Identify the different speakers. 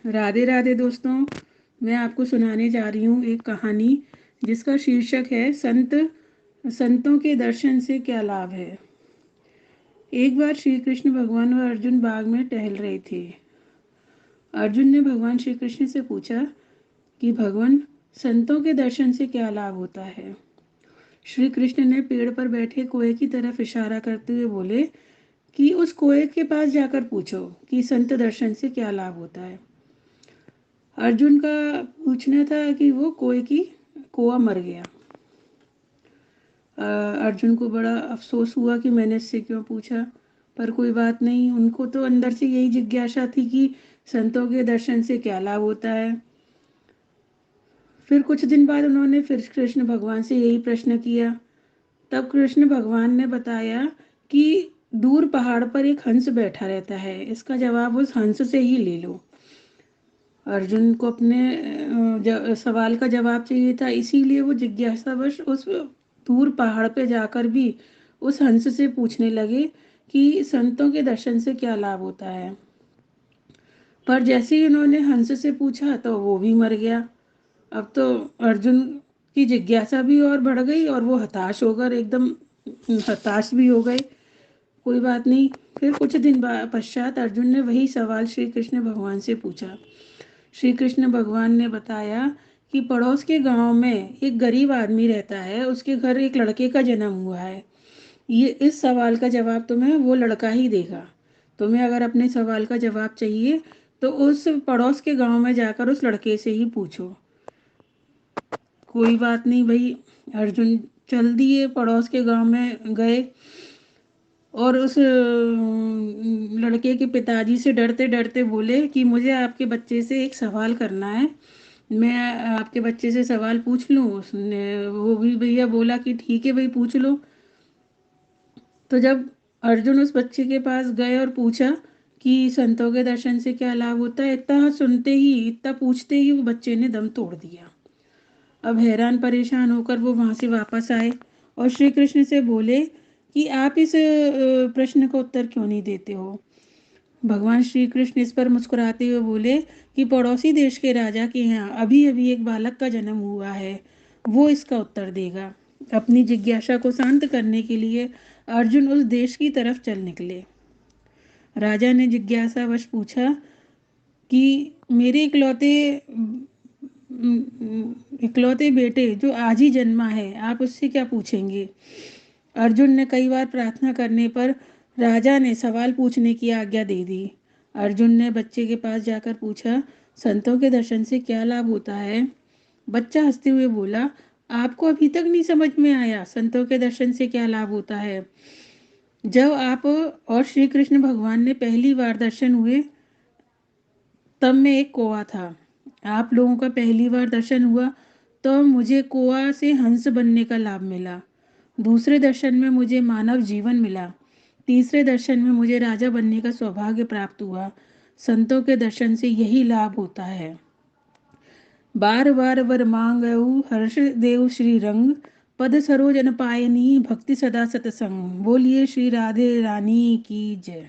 Speaker 1: राधे राधे दोस्तों। मैं आपको सुनाने जा रही हूँ एक कहानी जिसका शीर्षक है संतों के दर्शन से क्या लाभ है। एक बार श्री कृष्ण भगवान और अर्जुन बाग में टहल रहे थे। अर्जुन ने भगवान श्री कृष्ण से पूछा कि भगवान, संतों के दर्शन से क्या लाभ होता है। श्री कृष्ण ने पेड़ पर बैठे कोए की तरफ इशारा करते हुए बोले कि उस कोए के पास जाकर पूछो कि संत दर्शन से क्या लाभ होता है। अर्जुन का पूछना था कि वो कोआ मर गया। अर्जुन को बड़ा अफसोस हुआ कि मैंने इससे क्यों पूछा, पर कोई बात नहीं। उनको तो अंदर से यही जिज्ञासा थी कि संतों के दर्शन से क्या लाभ होता है। फिर कुछ दिन बाद उन्होंने फिर कृष्ण भगवान से यही प्रश्न किया। तब कृष्ण भगवान ने बताया कि दूर पहाड़ पर एक हंस बैठा रहता है, इसका जवाब उस हंस से ही ले लो। अर्जुन को अपने सवाल का जवाब चाहिए था, इसीलिए वो जिज्ञासावश उस दूर पहाड़ पे जाकर भी उस हंस से पूछने लगे कि संतों के दर्शन से क्या लाभ होता है। पर जैसे ही उन्होंने हंस से पूछा तो वो भी मर गया। अब तो अर्जुन की जिज्ञासा भी और बढ़ गई और वो हताश होकर एकदम हताश भी हो गए। कोई बात नहीं। फिर कुछ दिन पश्चात अर्जुन ने वही सवाल श्री कृष्ण भगवान से पूछा। श्री कृष्ण भगवान ने बताया कि पड़ोस के गांव में एक गरीब आदमी रहता है, उसके घर एक लड़के का जन्म हुआ है। ये इस सवाल का जवाब तुम्हें वो लड़का ही देगा। तुम्हें अगर अपने सवाल का जवाब चाहिए तो उस पड़ोस के गांव में जाकर उस लड़के से ही पूछो। कोई बात नहीं भाई, अर्जुन चल दिए, पड़ोस के गांव में गए और उस लड़के के पिताजी से डरते डरते बोले कि मुझे आपके बच्चे से एक सवाल करना है, मैं आपके बच्चे से सवाल पूछ लूं। उसने वो भी भैया बोला कि ठीक है भाई, पूछ लो। तो जब अर्जुन उस बच्चे के पास गए और पूछा कि संतों के दर्शन से क्या लाभ होता है, इतना सुनते ही, इतना पूछते ही वो बच्चे ने दम तोड़ दिया। अब हैरान परेशान होकर वो वहां से वापस आए और श्री कृष्ण से बोले कि आप इस प्रश्न का उत्तर क्यों नहीं देते हो। भगवान श्री कृष्ण इस पर मुस्कुराते हुए बोले कि पड़ोसी देश के राजा के यहाँ अभी अभी एक बालक का जन्म हुआ है, वो इसका उत्तर देगा। अपनी जिज्ञासा को शांत करने के लिए अर्जुन उस देश की तरफ चल निकले। राजा ने जिज्ञासावश पूछा कि मेरे इकलौते बेटे जो आज ही जन्मा है, आप उससे क्या पूछेंगे। अर्जुन ने कई बार प्रार्थना करने पर राजा ने सवाल पूछने की आज्ञा दे दी। अर्जुन ने बच्चे के पास जाकर पूछा, संतों के दर्शन से क्या लाभ होता है। बच्चा हंसते हुए बोला, आपको अभी तक नहीं समझ में आया संतों के दर्शन से क्या लाभ होता है। जब आप और श्री कृष्ण भगवान ने पहली बार दर्शन हुए तब मैं एक कौवा था। आप लोगों का पहली बार दर्शन हुआ तो मुझे कौवा से हंस बनने का लाभ मिला। दूसरे दर्शन में मुझे मानव जीवन मिला। तीसरे दर्शन में मुझे राजा बनने का सौभाग्य प्राप्त हुआ। संतों के दर्शन से यही लाभ होता है। बार बार वर मांगऊ हर्ष देव श्री रंग, पद सरोजन पायनी भक्ति सदा सतसंग। बोलिए श्री राधे रानी की जय।